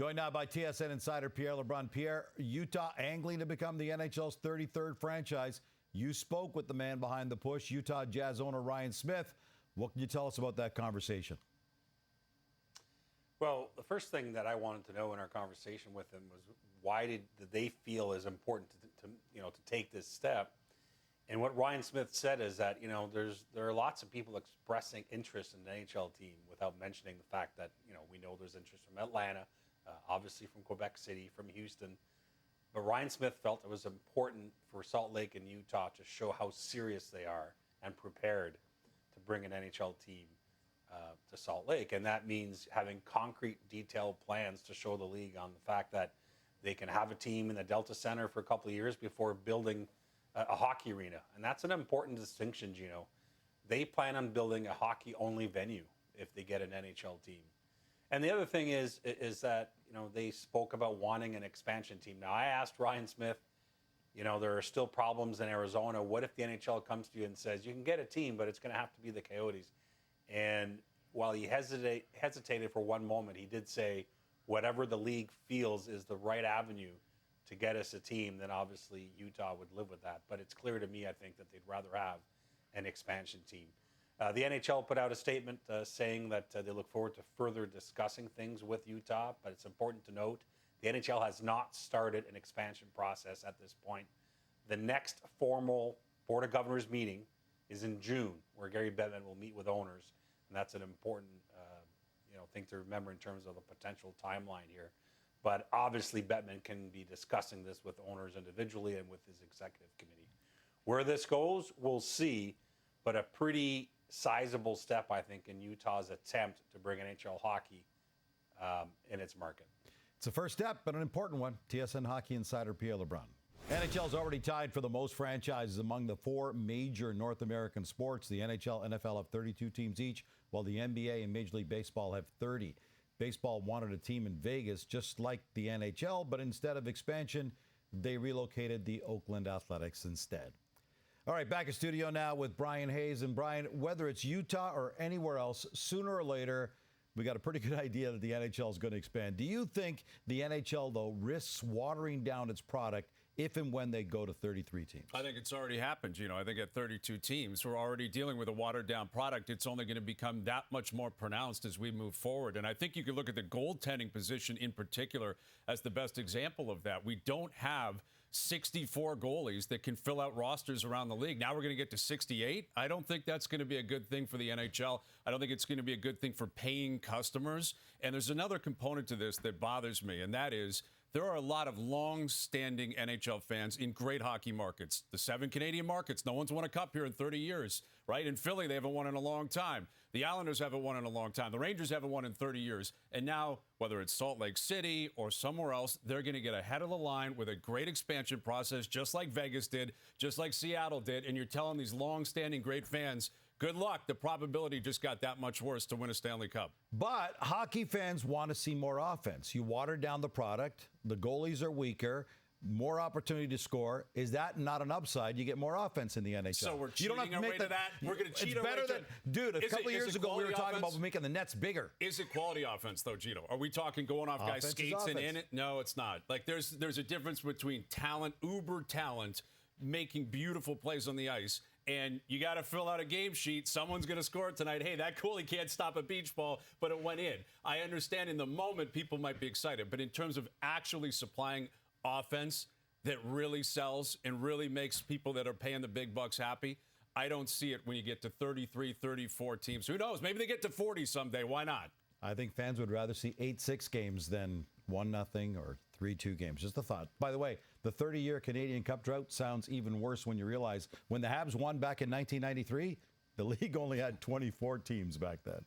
Joined now by TSN insider Pierre LeBrun. Pierre, Utah angling to become the NHL's 33rd franchise. You spoke with the man behind the push, Utah Jazz owner Ryan Smith. What can you tell us about that conversation? Well, the first thing that I wanted to know in our conversation with him was why did they feel is important to take this step? And what Ryan Smith said is that there are lots of people expressing interest in the NHL team without mentioning the fact that we know there's interest from Atlanta, obviously from Quebec City, from Houston. But Ryan Smith felt it was important for Salt Lake and Utah to show how serious they are and prepared to bring an NHL team to Salt Lake. And that means having concrete, detailed plans to show the league on the fact that they can have a team in the Delta Center for a couple of years before building a hockey arena. And that's an important distinction, Gino. They plan on building a hockey-only venue if they get an NHL team. And the other thing is that they spoke about wanting an expansion team. Now, I asked Ryan Smith, there are still problems in Arizona. What if the NHL comes to you and says, you can get a team, but it's going to have to be the Coyotes? And while he hesitated for one moment, he did say, whatever the league feels is the right avenue to get us a team, then obviously Utah would live with that. But it's clear to me, I think, that they'd rather have an expansion team. The NHL put out a statement saying that they look forward to further discussing things with Utah, but it's important to note the NHL has not started an expansion process at this point. The next formal Board of Governors meeting is in June, where Gary Bettman will meet with owners, and that's an important thing to remember in terms of the potential timeline here. But obviously, Bettman can be discussing this with owners individually and with his executive committee. Where this goes, we'll see, but a pretty sizable step, I think, in Utah's attempt to bring NHL hockey in its market. It's a first step, but an important one. TSN hockey insider Pierre LeBrun. NHL's already tied for the most franchises among the four major North American sports. The NHL, NFL have 32 teams each, while the NBA and Major League Baseball have 30. Baseball wanted a team in Vegas, just like the NHL, but instead of expansion, they relocated the Oakland Athletics instead. All right, back in studio now with Brian Hayes. And Brian, whether it's Utah or anywhere else, sooner or later, we got a pretty good idea that the NHL is going to expand. Do you think the NHL, though, risks watering down its product if and when they go to 33 teams? I think it's already happened. I think at 32 teams, we're already dealing with a watered-down product. It's only going to become that much more pronounced as we move forward. And I think you could look at the goaltending position in particular as the best example of that. We don't have 64 goalies that can fill out rosters around the league. Now we're going to get to 68. I don't think that's going to be a good thing for the NHL. I don't think it's going to be a good thing for paying customers. And there's another component to this that bothers me, and that is there are a lot of long-standing NHL fans in great hockey markets. The 7 Canadian markets, no one's won a cup here in 30 years, right? In Philly, they haven't won in a long time. The Islanders haven't won in a long time. The Rangers haven't won in 30 years. And now, whether it's Salt Lake City or somewhere else, they're going to get ahead of the line with a great expansion process, just like Vegas did, just like Seattle did. And you're telling these long-standing great fans, good luck. The probability just got that much worse to win a Stanley Cup. But hockey fans want to see more offense. You water down the product. The goalies are weaker. More opportunity to score. Is that not an upside? You get more offense in the NHL. So we're cheating our way to that? We're going to cheat our way to that? Dude, a couple of years ago, we were talking about making the nets bigger. Is it quality offense, though, Gino? Are we talking going off guys' skates and in it? No, it's not. Like, there's a difference between talent, uber talent, making beautiful plays on the ice, and you got to fill out a game sheet. Someone's going to score tonight. Hey, that goalie can't stop a beach ball, but it went in. I understand in the moment people might be excited, but in terms of actually supplying offense that really sells and really makes people that are paying the big bucks happy, I don't see it when you get to 33, 34 teams. Who knows? Maybe they get to 40 someday. Why not? I think fans would rather see 8-6 games than 1-0 or 3-2 games. Just a thought. By the way, the 30-year Canadian Cup drought sounds even worse when you realize when the Habs won back in 1993, the league only had 24 teams back then.